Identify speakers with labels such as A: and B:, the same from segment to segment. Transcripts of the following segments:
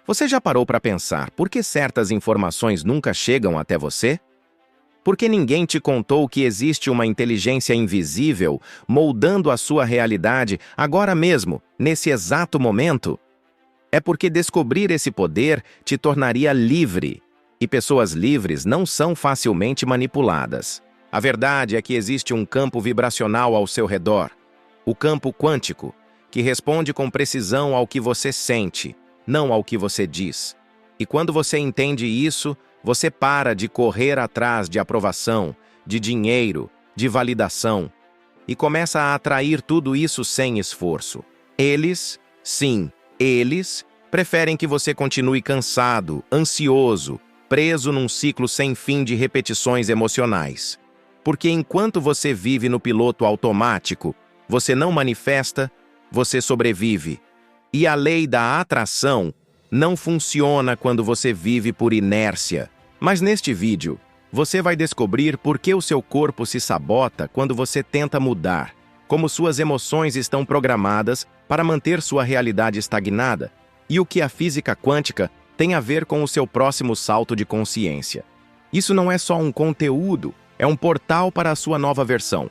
A: Você já parou para pensar por que certas informações nunca chegam até você? Porque ninguém te contou que existe uma inteligência invisível moldando a sua realidade agora mesmo, nesse exato momento? É porque descobrir esse poder te tornaria livre. E pessoas livres não são facilmente manipuladas. A verdade é que existe um campo vibracional ao seu redor, o campo quântico, que responde com precisão ao que você sente, não ao que você diz. E quando você entende isso, você para de correr atrás de aprovação, de dinheiro, de validação, e começa a atrair tudo isso sem esforço. Eles, sim, eles, preferem que você continue cansado, ansioso, preso num ciclo sem fim de repetições emocionais. Porque enquanto você vive no piloto automático, você não manifesta, você sobrevive. E a lei da atração não funciona quando você vive por inércia. Mas neste vídeo, você vai descobrir por que o seu corpo se sabota quando você tenta mudar, como suas emoções estão programadas para manter sua realidade estagnada, e o que a física quântica tem a ver com o seu próximo salto de consciência. Isso não é só um conteúdo, é um portal para a sua nova versão.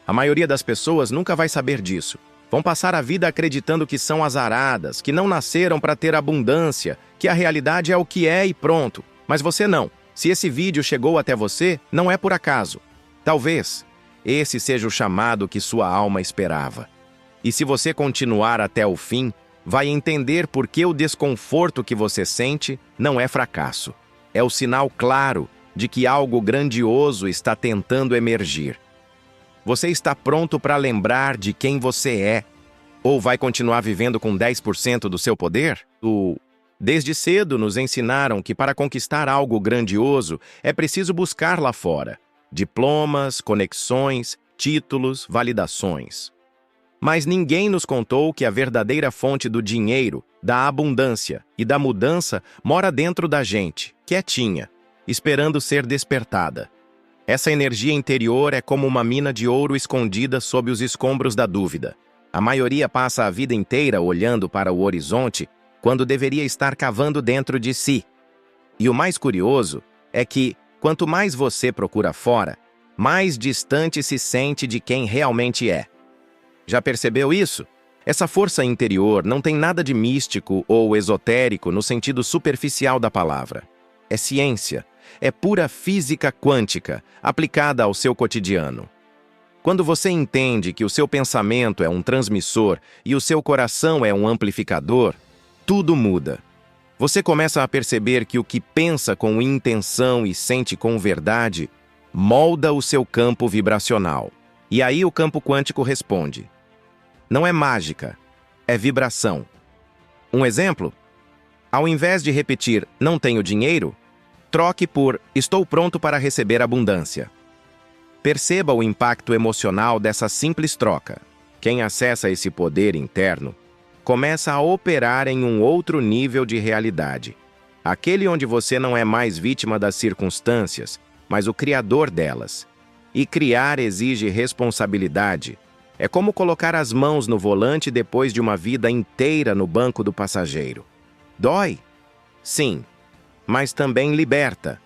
A: A maioria das pessoas nunca vai saber disso. Vão passar a vida acreditando que são azaradas, que não nasceram para ter abundância, que a realidade é o que é e pronto. Mas você não. Se esse vídeo chegou até você, não é por acaso. Talvez esse seja o chamado que sua alma esperava. E se você continuar até o fim, vai entender por que o desconforto que você sente não é fracasso. É o sinal claro de que algo grandioso está tentando emergir. Você está pronto para lembrar de quem você é? Ou vai continuar vivendo com 10% do seu poder? Desde cedo nos ensinaram que para conquistar algo grandioso é preciso buscar lá fora diplomas, conexões, títulos, validações. Mas ninguém nos contou que a verdadeira fonte do dinheiro, da abundância e da mudança mora dentro da gente, quietinha, esperando ser despertada. Essa energia interior é como uma mina de ouro escondida sob os escombros da dúvida. A maioria passa a vida inteira olhando para o horizonte quando deveria estar cavando dentro de si. E o mais curioso é que, quanto mais você procura fora, mais distante se sente de quem realmente é. Já percebeu isso? Essa força interior não tem nada de místico ou esotérico no sentido superficial da palavra. É ciência, é pura física quântica, aplicada ao seu cotidiano. Quando você entende que o seu pensamento é um transmissor e o seu coração é um amplificador, tudo muda. Você começa a perceber que o que pensa com intenção e sente com verdade molda o seu campo vibracional. E aí o campo quântico responde. Não é mágica, é vibração. Um exemplo? Ao invés de repetir "não tenho dinheiro", troque por "estou pronto para receber abundância". Perceba o impacto emocional dessa simples troca. Quem acessa esse poder interno começa a operar em um outro nível de realidade. Aquele onde você não é mais vítima das circunstâncias, mas o criador delas. E criar exige responsabilidade. É como colocar as mãos no volante depois de uma vida inteira no banco do passageiro. Dói? Sim, mas também liberta.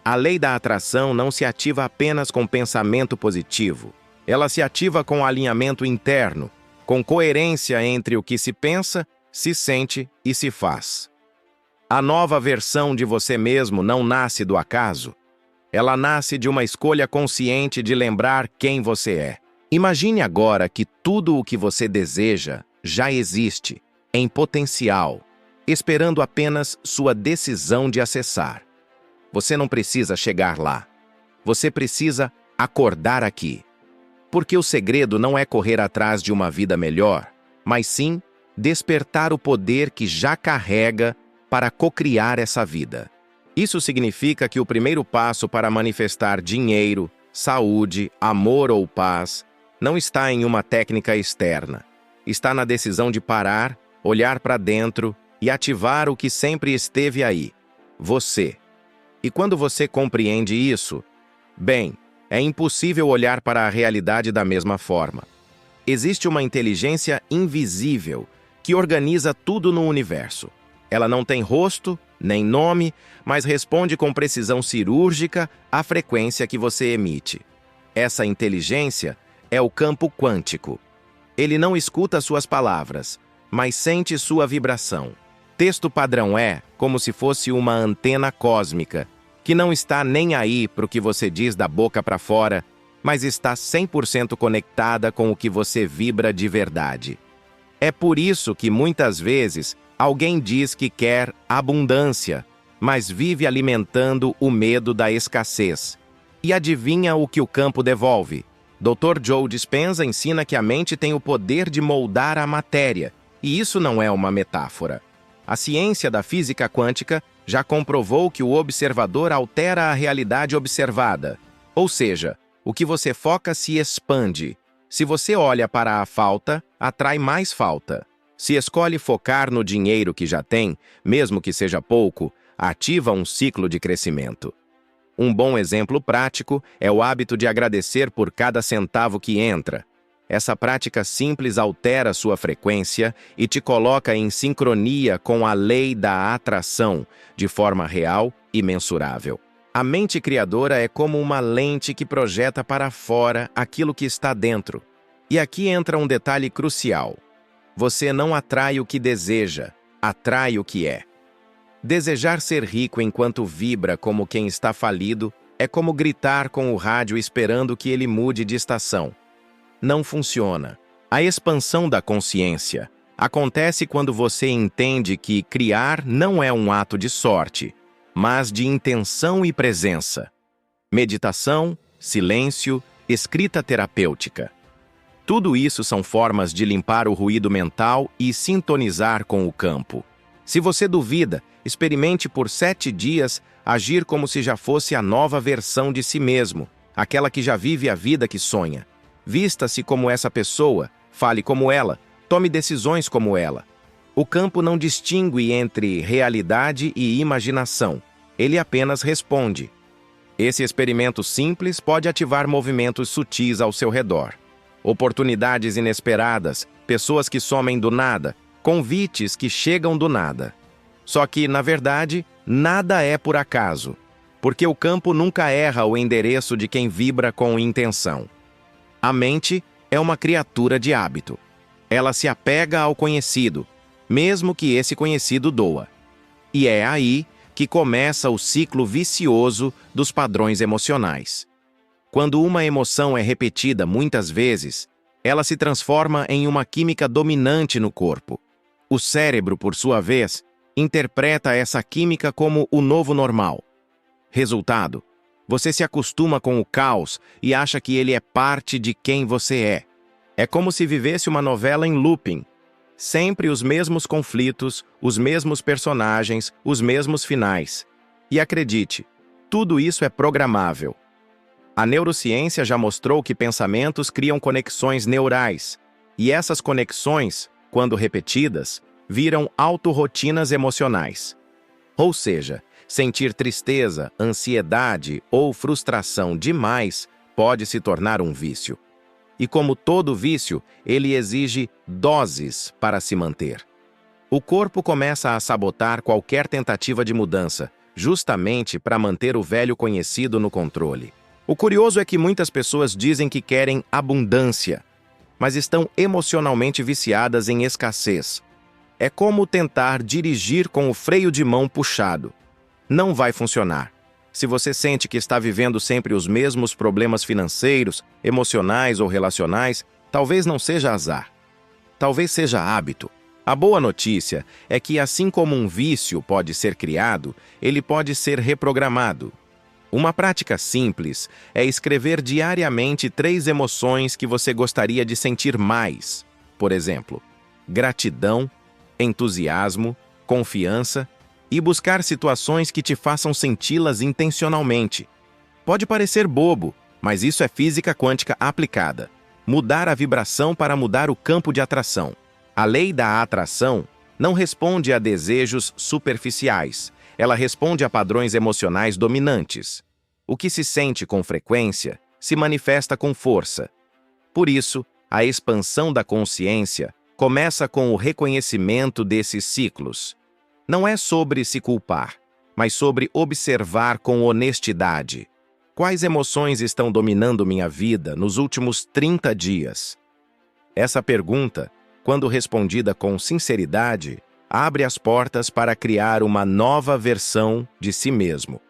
A: A lei da atração não se ativa apenas com pensamento positivo. Ela se ativa com alinhamento interno, com coerência entre o que se pensa, se sente e se faz. A nova versão de você mesmo não nasce do acaso. Ela nasce de uma escolha consciente de lembrar quem você é. Imagine agora que tudo o que você deseja já existe, em potencial, esperando apenas sua decisão de acessar. Você não precisa chegar lá. Você precisa acordar aqui. Porque o segredo não é correr atrás de uma vida melhor, mas sim despertar o poder que já carrega para cocriar essa vida. Isso significa que o primeiro passo para manifestar dinheiro, saúde, amor ou paz não está em uma técnica externa. Está na decisão de parar, olhar para dentro e ativar o que sempre esteve aí, você. E quando você compreende isso, bem, é impossível olhar para a realidade da mesma forma. Existe uma inteligência invisível que organiza tudo no universo. Ela não tem rosto, nem nome, mas responde com precisão cirúrgica à frequência que você emite. Essa inteligência é o campo quântico. Ele não escuta suas palavras, mas sente sua vibração. Texto padrão é como se fosse uma antena cósmica, que não está nem aí para o que você diz da boca para fora, mas está 100% conectada com o que você vibra de verdade. É por isso que muitas vezes alguém diz que quer abundância, mas vive alimentando o medo da escassez. E adivinha o que o campo devolve? Dr. Joe Dispenza ensina que a mente tem o poder de moldar a matéria, e isso não é uma metáfora. A ciência da física quântica já comprovou que o observador altera a realidade observada. Ou seja, o que você foca se expande. Se você olha para a falta, atrai mais falta. Se escolhe focar no dinheiro que já tem, mesmo que seja pouco, ativa um ciclo de crescimento. Um bom exemplo prático é o hábito de agradecer por cada centavo que entra. Essa prática simples altera sua frequência e te coloca em sincronia com a lei da atração, de forma real e mensurável. A mente criadora é como uma lente que projeta para fora aquilo que está dentro. E aqui entra um detalhe crucial. Você não atrai o que deseja, atrai o que é. Desejar ser rico enquanto vibra como quem está falido é como gritar com o rádio esperando que ele mude de estação. Não funciona. A expansão da consciência acontece quando você entende que criar não é um ato de sorte, mas de intenção e presença. Meditação, silêncio, escrita terapêutica. Tudo isso são formas de limpar o ruído mental e sintonizar com o campo. Se você duvida, experimente por 7 dias agir como se já fosse a nova versão de si mesmo, aquela que já vive a vida que sonha. Vista-se como essa pessoa, fale como ela, tome decisões como ela. O campo não distingue entre realidade e imaginação, ele apenas responde. Esse experimento simples pode ativar movimentos sutis ao seu redor. Oportunidades inesperadas, pessoas que somem do nada, convites que chegam do nada. Só que, na verdade, nada é por acaso, porque o campo nunca erra o endereço de quem vibra com intenção. A mente é uma criatura de hábito. Ela se apega ao conhecido, mesmo que esse conhecido doa. E é aí que começa o ciclo vicioso dos padrões emocionais. Quando uma emoção é repetida muitas vezes, ela se transforma em uma química dominante no corpo. O cérebro, por sua vez, interpreta essa química como o novo normal. Resultado: você se acostuma com o caos e acha que ele é parte de quem você é. É como se vivesse uma novela em looping. Sempre os mesmos conflitos, os mesmos personagens, os mesmos finais. E acredite, tudo isso é programável. A neurociência já mostrou que pensamentos criam conexões neurais, e essas conexões, quando repetidas, viram autorrotinas emocionais. Ou seja, sentir tristeza, ansiedade ou frustração demais pode se tornar um vício. E como todo vício, ele exige doses para se manter. O corpo começa a sabotar qualquer tentativa de mudança, justamente para manter o velho conhecido no controle. O curioso é que muitas pessoas dizem que querem abundância, mas estão emocionalmente viciadas em escassez. É como tentar dirigir com o freio de mão puxado. Não vai funcionar. Se você sente que está vivendo sempre os mesmos problemas financeiros, emocionais ou relacionais, talvez não seja azar. Talvez seja hábito. A boa notícia é que, assim como um vício pode ser criado, ele pode ser reprogramado. Uma prática simples é escrever diariamente 3 emoções que você gostaria de sentir mais. Por exemplo, gratidão, entusiasmo, confiança e buscar situações que te façam senti-las intencionalmente. Pode parecer bobo, mas isso é física quântica aplicada. Mudar a vibração para mudar o campo de atração. A lei da atração não responde a desejos superficiais. Ela responde a padrões emocionais dominantes. O que se sente com frequência se manifesta com força. Por isso, a expansão da consciência começa com o reconhecimento desses ciclos. Não é sobre se culpar, mas sobre observar com honestidade. Quais emoções estão dominando minha vida nos últimos 30 dias? Essa pergunta, quando respondida com sinceridade, abre as portas para criar uma nova versão de si mesmo.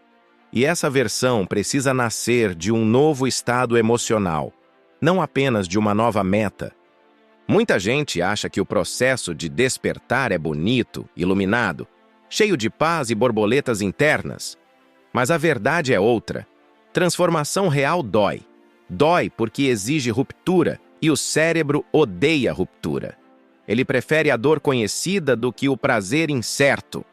A: E essa versão precisa nascer de um novo estado emocional, não apenas de uma nova meta. Muita gente acha que o processo de despertar é bonito, iluminado, cheio de paz e borboletas internas. Mas a verdade é outra. Transformação real dói. Dói porque exige ruptura, e o cérebro odeia ruptura. Ele prefere a dor conhecida do que o prazer incerto.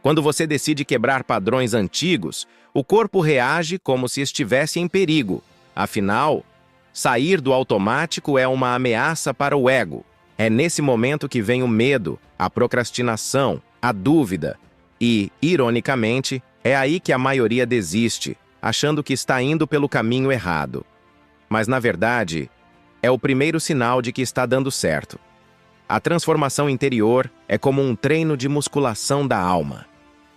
A: Quando você decide quebrar padrões antigos, o corpo reage como se estivesse em perigo. Afinal, sair do automático é uma ameaça para o ego. É nesse momento que vem o medo, a procrastinação, a dúvida. E, ironicamente, é aí que a maioria desiste, achando que está indo pelo caminho errado. Mas, na verdade, é o primeiro sinal de que está dando certo. A transformação interior é como um treino de musculação da alma.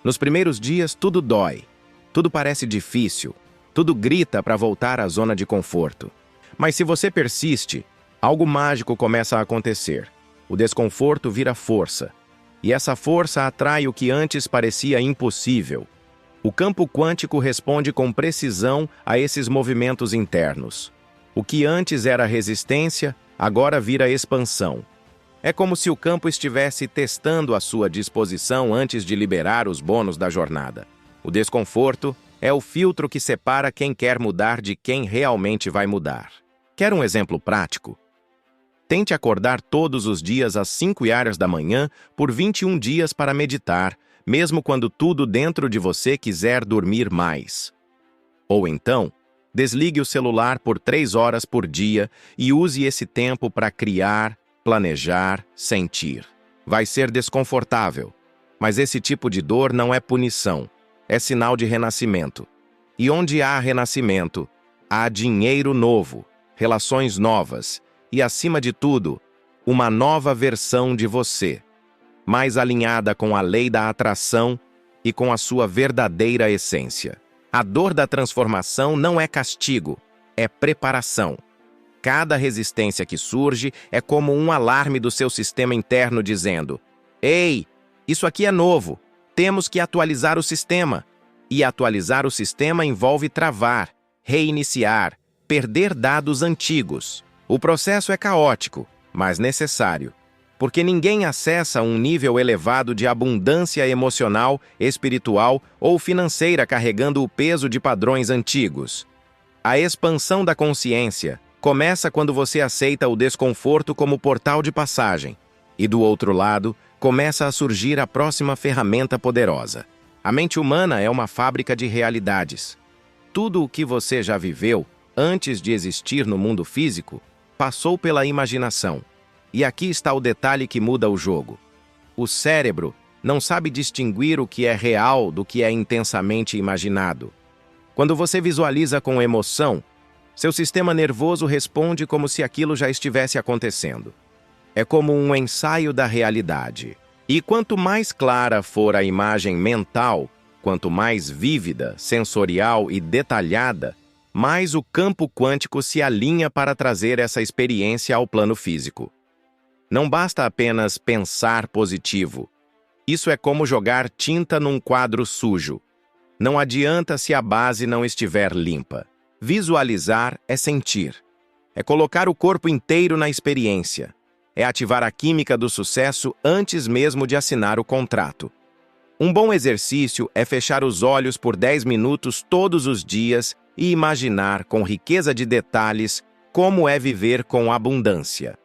A: Nos primeiros dias, tudo dói. Tudo parece difícil. Tudo grita para voltar à zona de conforto. Mas se você persiste, algo mágico começa a acontecer. O desconforto vira força. E essa força atrai o que antes parecia impossível. O campo quântico responde com precisão a esses movimentos internos. O que antes era resistência, agora vira expansão. É como se o campo estivesse testando a sua disposição antes de liberar os bônus da jornada. O desconforto é o filtro que separa quem quer mudar de quem realmente vai mudar. Quer um exemplo prático? Tente acordar todos os dias às 5h da manhã por 21 dias para meditar, mesmo quando tudo dentro de você quiser dormir mais. Ou então, desligue o celular por 3 horas por dia e use esse tempo para criar, planejar, sentir. Vai ser desconfortável, mas esse tipo de dor não é punição, é sinal de renascimento. E onde há renascimento, há dinheiro novo, relações novas e, acima de tudo, uma nova versão de você, mais alinhada com a lei da atração e com a sua verdadeira essência. A dor da transformação não é castigo, é preparação. Cada resistência que surge é como um alarme do seu sistema interno dizendo: "Ei, isso aqui é novo, temos que atualizar o sistema." E atualizar o sistema envolve travar, reiniciar, perder dados antigos. O processo é caótico, mas necessário, porque ninguém acessa um nível elevado de abundância emocional, espiritual ou financeira carregando o peso de padrões antigos. A expansão da consciência começa quando você aceita o desconforto como portal de passagem, e do outro lado, começa a surgir a próxima ferramenta poderosa. A mente humana é uma fábrica de realidades. Tudo o que você já viveu, antes de existir no mundo físico, passou pela imaginação. E aqui está o detalhe que muda o jogo. O cérebro não sabe distinguir o que é real do que é intensamente imaginado. Quando você visualiza com emoção, seu sistema nervoso responde como se aquilo já estivesse acontecendo. É como um ensaio da realidade. E quanto mais clara for a imagem mental, quanto mais vívida, sensorial e detalhada, mais o campo quântico se alinha para trazer essa experiência ao plano físico. Não basta apenas pensar positivo. Isso é como jogar tinta num quadro sujo. Não adianta se a base não estiver limpa. Visualizar é sentir. É colocar o corpo inteiro na experiência. É ativar a química do sucesso antes mesmo de assinar o contrato. Um bom exercício é fechar os olhos por 10 minutos todos os dias e imaginar com riqueza de detalhes como é viver com abundância.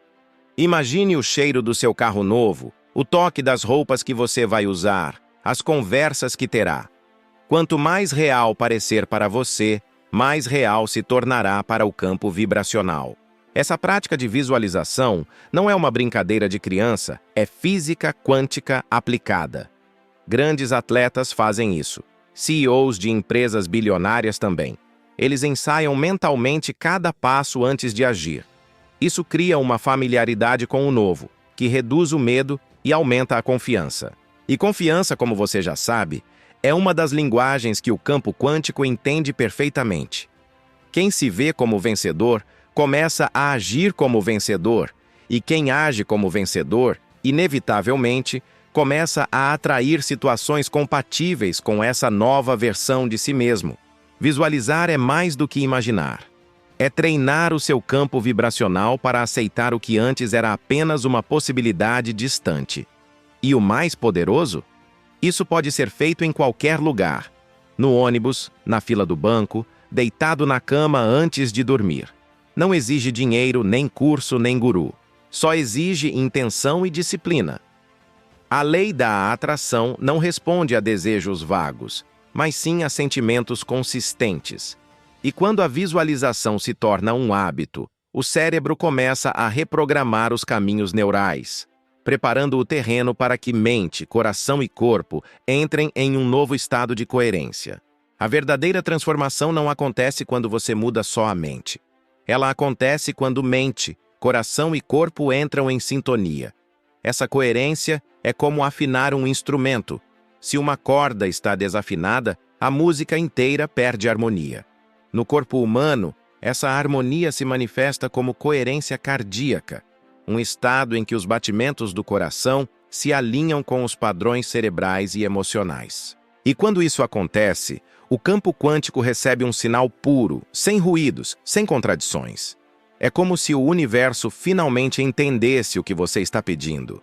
A: Imagine o cheiro do seu carro novo, o toque das roupas que você vai usar, as conversas que terá. Quanto mais real parecer para você, mais real se tornará para o campo vibracional. Essa prática de visualização não é uma brincadeira de criança, é física quântica aplicada. Grandes atletas fazem isso. CEOs de empresas bilionárias também. Eles ensaiam mentalmente cada passo antes de agir. Isso cria uma familiaridade com o novo, que reduz o medo e aumenta a confiança. E confiança, como você já sabe, é uma das linguagens que o campo quântico entende perfeitamente. Quem se vê como vencedor começa a agir como vencedor, e quem age como vencedor, inevitavelmente, começa a atrair situações compatíveis com essa nova versão de si mesmo. Visualizar é mais do que imaginar. É treinar o seu campo vibracional para aceitar o que antes era apenas uma possibilidade distante. E o mais poderoso? Isso pode ser feito em qualquer lugar. No ônibus, na fila do banco, deitado na cama antes de dormir. Não exige dinheiro, nem curso, nem guru. Só exige intenção e disciplina. A lei da atração não responde a desejos vagos, mas sim a sentimentos consistentes. E quando a visualização se torna um hábito, o cérebro começa a reprogramar os caminhos neurais, preparando o terreno para que mente, coração e corpo entrem em um novo estado de coerência. A verdadeira transformação não acontece quando você muda só a mente. Ela acontece quando mente, coração e corpo entram em sintonia. Essa coerência é como afinar um instrumento. Se uma corda está desafinada, a música inteira perde harmonia. No corpo humano, essa harmonia se manifesta como coerência cardíaca, um estado em que os batimentos do coração se alinham com os padrões cerebrais e emocionais. E quando isso acontece, o campo quântico recebe um sinal puro, sem ruídos, sem contradições. É como se o universo finalmente entendesse o que você está pedindo.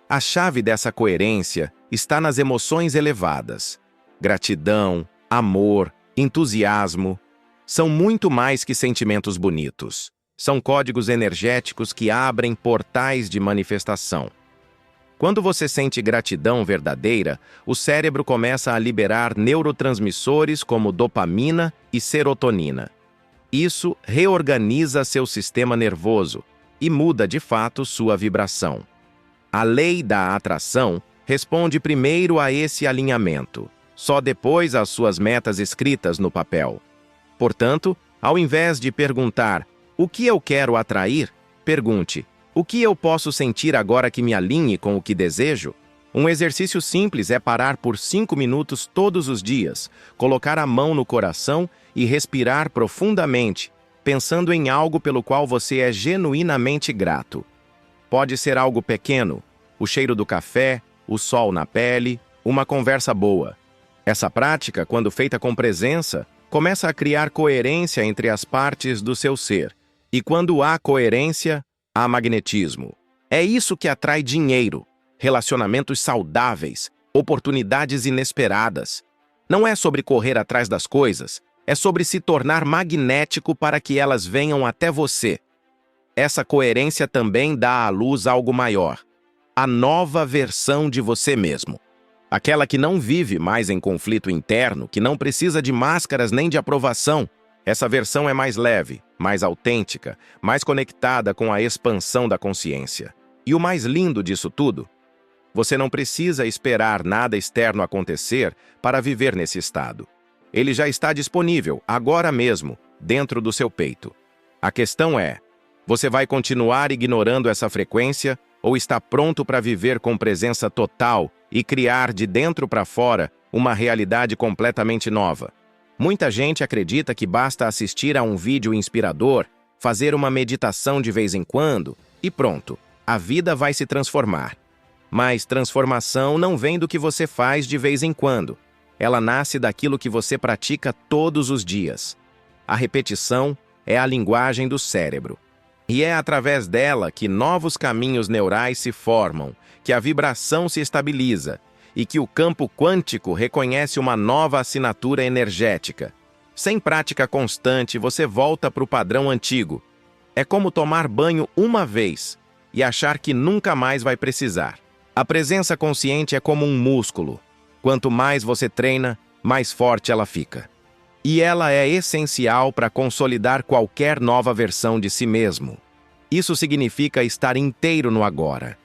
A: A chave dessa coerência está nas emoções elevadas. Gratidão, amor, entusiasmo. São muito mais que sentimentos bonitos. São códigos energéticos que abrem portais de manifestação. Quando você sente gratidão verdadeira, o cérebro começa a liberar neurotransmissores como dopamina e serotonina. Isso reorganiza seu sistema nervoso e muda de fato sua vibração. A lei da atração responde primeiro a esse alinhamento, só depois às suas metas escritas no papel. Portanto, ao invés de perguntar "o que eu quero atrair?", pergunte "o que eu posso sentir agora que me alinhe com o que desejo?". Um exercício simples é parar por 5 minutos todos os dias, colocar a mão no coração e respirar profundamente, pensando em algo pelo qual você é genuinamente grato. Pode ser algo pequeno, o cheiro do café, o sol na pele, uma conversa boa. Essa prática, quando feita com presença, começa a criar coerência entre as partes do seu ser. E quando há coerência, há magnetismo. É isso que atrai dinheiro, relacionamentos saudáveis, oportunidades inesperadas. Não é sobre correr atrás das coisas, é sobre se tornar magnético para que elas venham até você. Essa coerência também dá à luz algo maior, a nova versão de você mesmo. Aquela que não vive mais em conflito interno, que não precisa de máscaras nem de aprovação. Essa versão é mais leve, mais autêntica, mais conectada com a expansão da consciência. E o mais lindo disso tudo? Você não precisa esperar nada externo acontecer para viver nesse estado. Ele já está disponível, agora mesmo, dentro do seu peito. A questão é: você vai continuar ignorando essa frequência ou está pronto para viver com presença total e criar de dentro para fora uma realidade completamente nova? Muita gente acredita que basta assistir a um vídeo inspirador, fazer uma meditação de vez em quando e pronto, a vida vai se transformar. Mas transformação não vem do que você faz de vez em quando. Ela nasce daquilo que você pratica todos os dias. A repetição é a linguagem do cérebro. E é através dela que novos caminhos neurais se formam, que a vibração se estabiliza e que o campo quântico reconhece uma nova assinatura energética. Sem prática constante, você volta para o padrão antigo. É como tomar banho uma vez e achar que nunca mais vai precisar. A presença consciente é como um músculo. Quanto mais você treina, mais forte ela fica. E ela é essencial para consolidar qualquer nova versão de si mesmo. Isso significa estar inteiro no agora.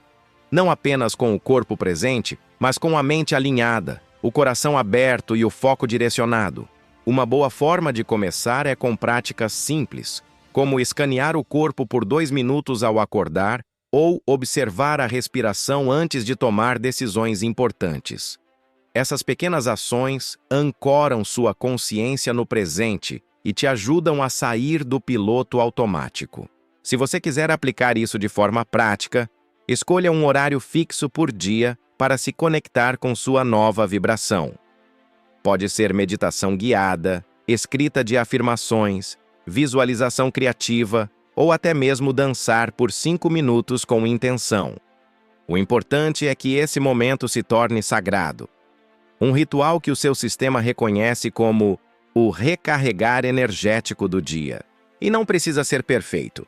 A: Não apenas com o corpo presente, mas com a mente alinhada, o coração aberto e o foco direcionado. Uma boa forma de começar é com práticas simples, como escanear o corpo por 2 minutos ao acordar ou observar a respiração antes de tomar decisões importantes. Essas pequenas ações ancoram sua consciência no presente e te ajudam a sair do piloto automático. Se você quiser aplicar isso de forma prática, escolha um horário fixo por dia para se conectar com sua nova vibração. Pode ser meditação guiada, escrita de afirmações, visualização criativa ou até mesmo dançar por 5 minutos com intenção. O importante é que esse momento se torne sagrado. Um ritual que o seu sistema reconhece como o recarregar energético do dia. E não precisa ser perfeito.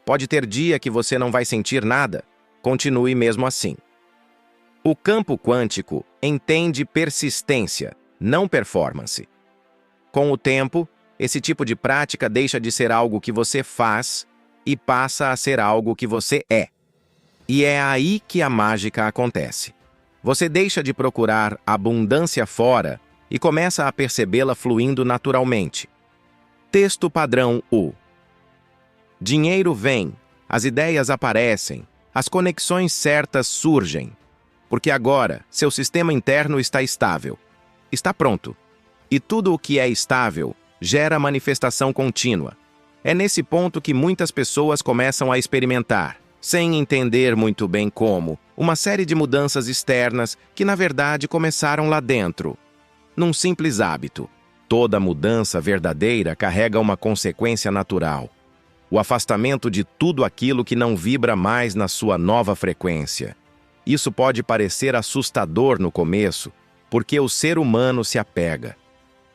A: Pode ter dia que você não vai sentir nada. Continue mesmo assim. O campo quântico entende persistência, não performance. Com o tempo, esse tipo de prática deixa de ser algo que você faz e passa a ser algo que você é. E é aí que a mágica acontece. Você deixa de procurar abundância fora e começa a percebê-la fluindo naturalmente. Texto padrão U. Dinheiro vem, as ideias aparecem, as conexões certas surgem. Porque agora, seu sistema interno está estável. Está pronto. E tudo o que é estável gera manifestação contínua. É nesse ponto que muitas pessoas começam a experimentar, sem entender muito bem como, uma série de mudanças externas que, na verdade, começaram lá dentro. Num simples hábito. Toda mudança verdadeira carrega uma consequência natural. O afastamento de tudo aquilo que não vibra mais na sua nova frequência. Isso pode parecer assustador no começo, porque o ser humano se apega.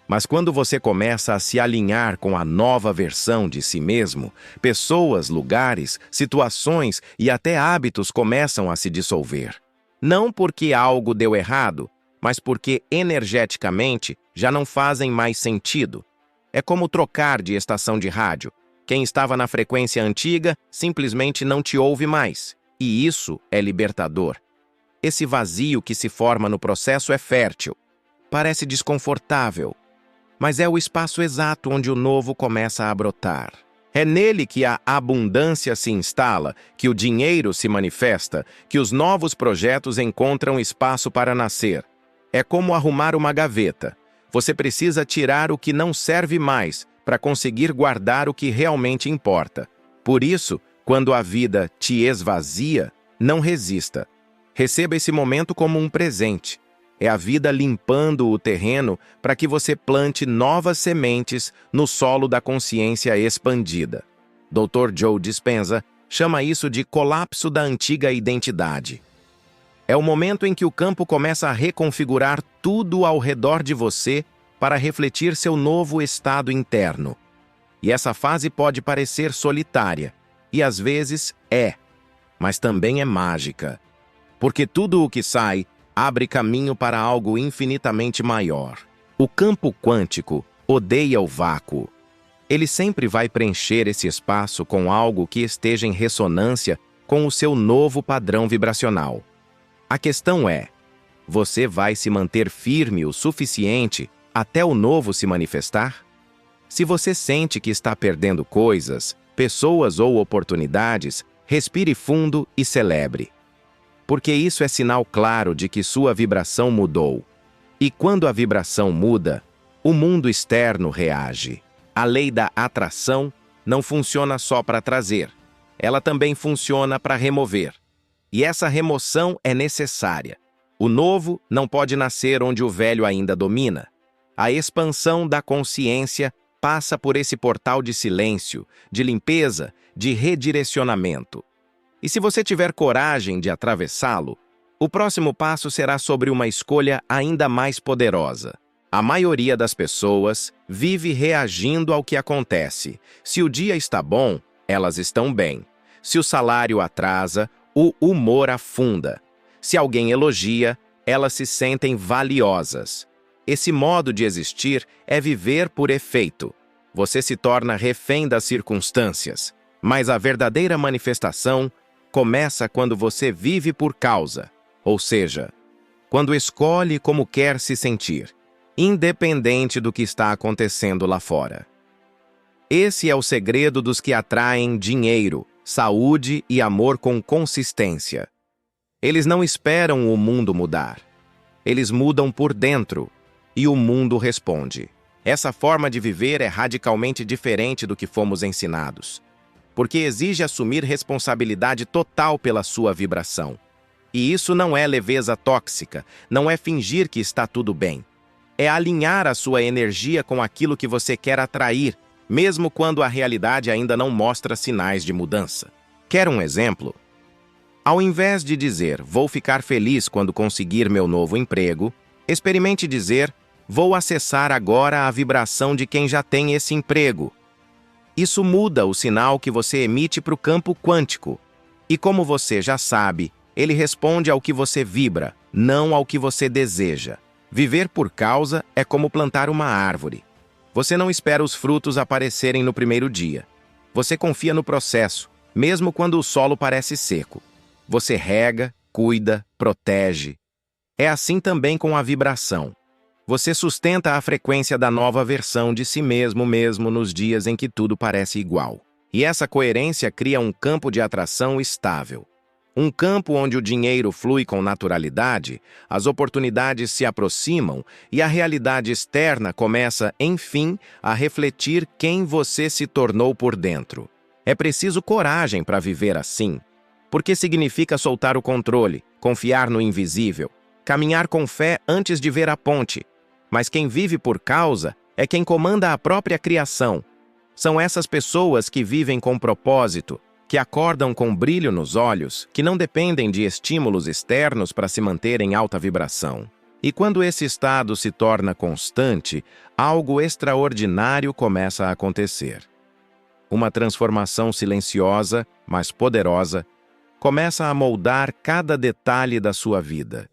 A: Mas quando você começa a se alinhar com a nova versão de si mesmo, pessoas, lugares, situações e até hábitos começam a se dissolver. Não porque algo deu errado, mas porque energeticamente já não fazem mais sentido. É como trocar de estação de rádio. Quem estava na frequência antiga simplesmente não te ouve mais. E isso é libertador. Esse vazio que se forma no processo é fértil. Parece desconfortável, mas é o espaço exato onde o novo começa a brotar. É nele que a abundância se instala, que o dinheiro se manifesta, que os novos projetos encontram espaço para nascer. É como arrumar uma gaveta. Você precisa tirar o que não serve mais para conseguir guardar o que realmente importa. Por isso, quando a vida te esvazia, não resista. Receba esse momento como um presente. É a vida limpando o terreno para que você plante novas sementes no solo da consciência expandida. Dr. Joe Dispenza chama isso de colapso da antiga identidade. É o momento em que o campo começa a reconfigurar tudo ao redor de você para refletir seu novo estado interno. E essa fase pode parecer solitária, e às vezes é, mas também é mágica. Porque tudo o que sai abre caminho para algo infinitamente maior. O campo quântico odeia o vácuo. Ele sempre vai preencher esse espaço com algo que esteja em ressonância com o seu novo padrão vibracional. A questão é, você vai se manter firme o suficiente até o novo se manifestar? Se você sente que está perdendo coisas, pessoas ou oportunidades, respire fundo e celebre. Porque isso é sinal claro de que sua vibração mudou. E quando a vibração muda, o mundo externo reage. A lei da atração não funciona só para trazer, ela também funciona para remover. E essa remoção é necessária. O novo não pode nascer onde o velho ainda domina. A expansão da consciência passa por esse portal de silêncio, de limpeza, de redirecionamento. E se você tiver coragem de atravessá-lo, o próximo passo será sobre uma escolha ainda mais poderosa. A maioria das pessoas vive reagindo ao que acontece. Se o dia está bom, elas estão bem. Se o salário atrasa, o humor afunda. Se alguém elogia, elas se sentem valiosas. Esse modo de existir é viver por efeito. Você se torna refém das circunstâncias. Mas a verdadeira manifestação começa quando você vive por causa, ou seja, quando escolhe como quer se sentir, independente do que está acontecendo lá fora. Esse é o segredo dos que atraem dinheiro, saúde e amor com consistência. Eles não esperam o mundo mudar. Eles mudam por dentro e o mundo responde. Essa forma de viver é radicalmente diferente do que fomos ensinados, porque exige assumir responsabilidade total pela sua vibração. E isso não é leveza tóxica, não é fingir que está tudo bem. É alinhar a sua energia com aquilo que você quer atrair, mesmo quando a realidade ainda não mostra sinais de mudança. Quer um exemplo? Ao invés de dizer, vou ficar feliz quando conseguir meu novo emprego, experimente dizer, vou acessar agora a vibração de quem já tem esse emprego. Isso muda o sinal que você emite para o campo quântico. E como você já sabe, ele responde ao que você vibra, não ao que você deseja. Viver por causa é como plantar uma árvore. Você não espera os frutos aparecerem no primeiro dia. Você confia no processo, mesmo quando o solo parece seco. Você rega, cuida, protege. É assim também com a vibração. Você sustenta a frequência da nova versão de si mesmo nos dias em que tudo parece igual. E essa coerência cria um campo de atração estável. Um campo onde o dinheiro flui com naturalidade, as oportunidades se aproximam e a realidade externa começa, enfim, a refletir quem você se tornou por dentro. É preciso coragem para viver assim, porque significa soltar o controle, confiar no invisível, caminhar com fé antes de ver a ponte. Mas quem vive por causa é quem comanda a própria criação. São essas pessoas que vivem com propósito, que acordam com brilho nos olhos, que não dependem de estímulos externos para se manter em alta vibração. E quando esse estado se torna constante, algo extraordinário começa a acontecer. Uma transformação silenciosa, mas poderosa, começa a moldar cada detalhe da sua vida,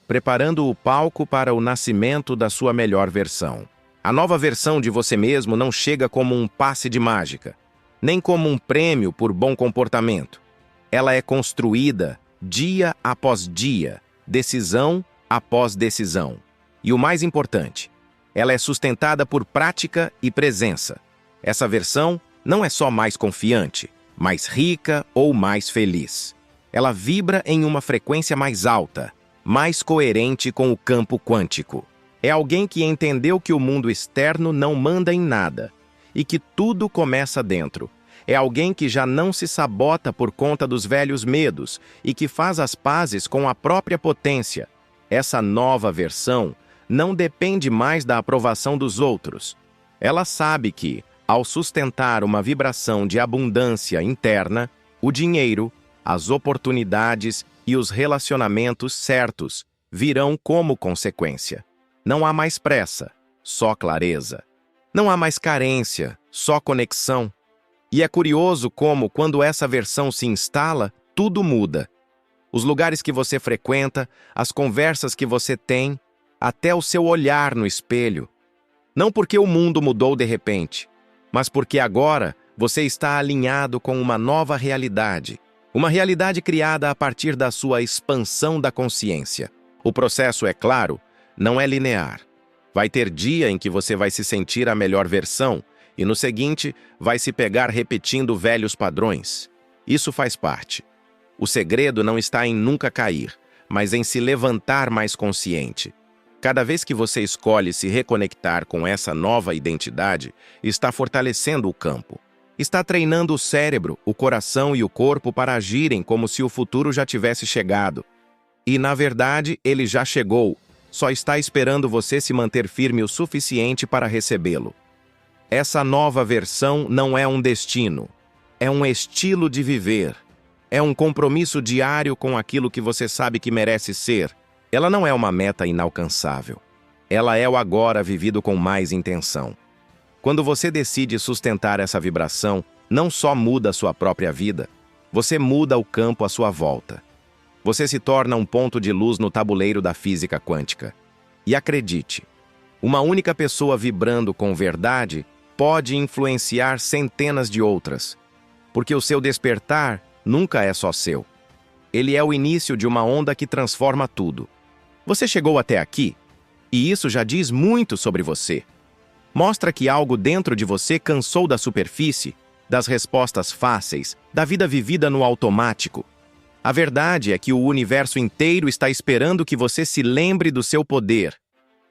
A: preparando o palco para o nascimento da sua melhor versão. A nova versão de você mesmo não chega como um passe de mágica, nem como um prêmio por bom comportamento. Ela é construída dia após dia, decisão após decisão. E o mais importante, ela é sustentada por prática e presença. Essa versão não é só mais confiante, mais rica ou mais feliz. Ela vibra em uma frequência mais alta, mais coerente com o campo quântico. É alguém que entendeu que o mundo externo não manda em nada e que tudo começa dentro. É alguém que já não se sabota por conta dos velhos medos e que faz as pazes com a própria potência. Essa nova versão não depende mais da aprovação dos outros. Ela sabe que, ao sustentar uma vibração de abundância interna, o dinheiro, as oportunidades e os relacionamentos certos virão como consequência. Não há mais pressa, só clareza. Não há mais carência, só conexão. E é curioso como, quando essa versão se instala, tudo muda. Os lugares que você frequenta, as conversas que você tem, até o seu olhar no espelho. Não porque o mundo mudou de repente, mas porque agora você está alinhado com uma nova realidade. Uma realidade criada a partir da sua expansão da consciência. O processo, é claro, não é linear. Vai ter dia em que você vai se sentir a melhor versão e no seguinte vai se pegar repetindo velhos padrões. Isso faz parte. O segredo não está em nunca cair, mas em se levantar mais consciente. Cada vez que você escolhe se reconectar com essa nova identidade, está fortalecendo o campo. Está treinando o cérebro, o coração e o corpo para agirem como se o futuro já tivesse chegado. E, na verdade, ele já chegou. Só está esperando você se manter firme o suficiente para recebê-lo. Essa nova versão não é um destino. É um estilo de viver. É um compromisso diário com aquilo que você sabe que merece ser. Ela não é uma meta inalcançável. Ela é o agora vivido com mais intenção. Quando você decide sustentar essa vibração, não só muda a sua própria vida, você muda o campo à sua volta. Você se torna um ponto de luz no tabuleiro da física quântica. E acredite, uma única pessoa vibrando com verdade pode influenciar centenas de outras, porque o seu despertar nunca é só seu. Ele é o início de uma onda que transforma tudo. Você chegou até aqui, e isso já diz muito sobre você. Mostra que algo dentro de você cansou da superfície, das respostas fáceis, da vida vivida no automático. A verdade é que o universo inteiro está esperando que você se lembre do seu poder.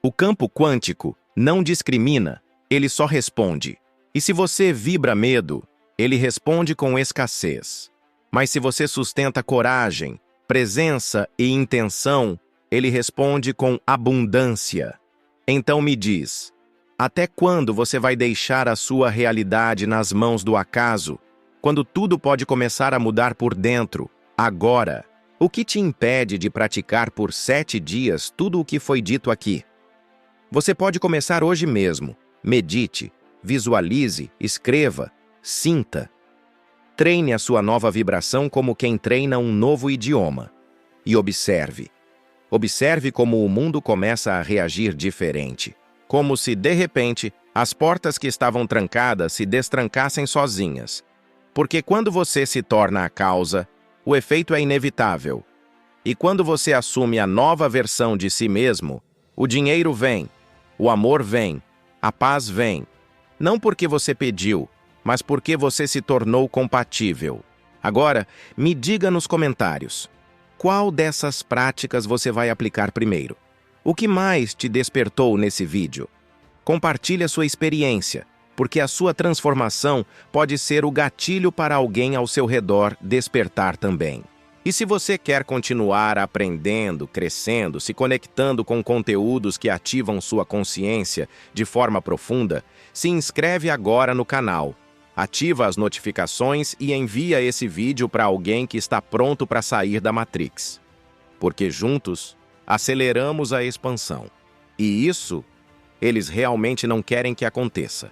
A: O campo quântico não discrimina, ele só responde. E se você vibra medo, ele responde com escassez. Mas se você sustenta coragem, presença e intenção, ele responde com abundância. Então me diz, até quando você vai deixar a sua realidade nas mãos do acaso, quando tudo pode começar a mudar por dentro, agora? O que te impede de praticar por 7 dias tudo o que foi dito aqui? Você pode começar hoje mesmo. Medite, visualize, escreva, sinta. Treine a sua nova vibração como quem treina um novo idioma. E observe. Observe como o mundo começa a reagir diferente. Como se, de repente, as portas que estavam trancadas se destrancassem sozinhas. Porque quando você se torna a causa, o efeito é inevitável. E quando você assume a nova versão de si mesmo, o dinheiro vem, o amor vem, a paz vem. Não porque você pediu, mas porque você se tornou compatível. Agora, me diga nos comentários, qual dessas práticas você vai aplicar primeiro? O que mais te despertou nesse vídeo? Compartilhe a sua experiência, porque a sua transformação pode ser o gatilho para alguém ao seu redor despertar também. E se você quer continuar aprendendo, crescendo, se conectando com conteúdos que ativam sua consciência de forma profunda, se inscreve agora no canal, ativa as notificações e envia esse vídeo para alguém que está pronto para sair da Matrix. Porque juntos, aceleramos a expansão. E isso, eles realmente não querem que aconteça.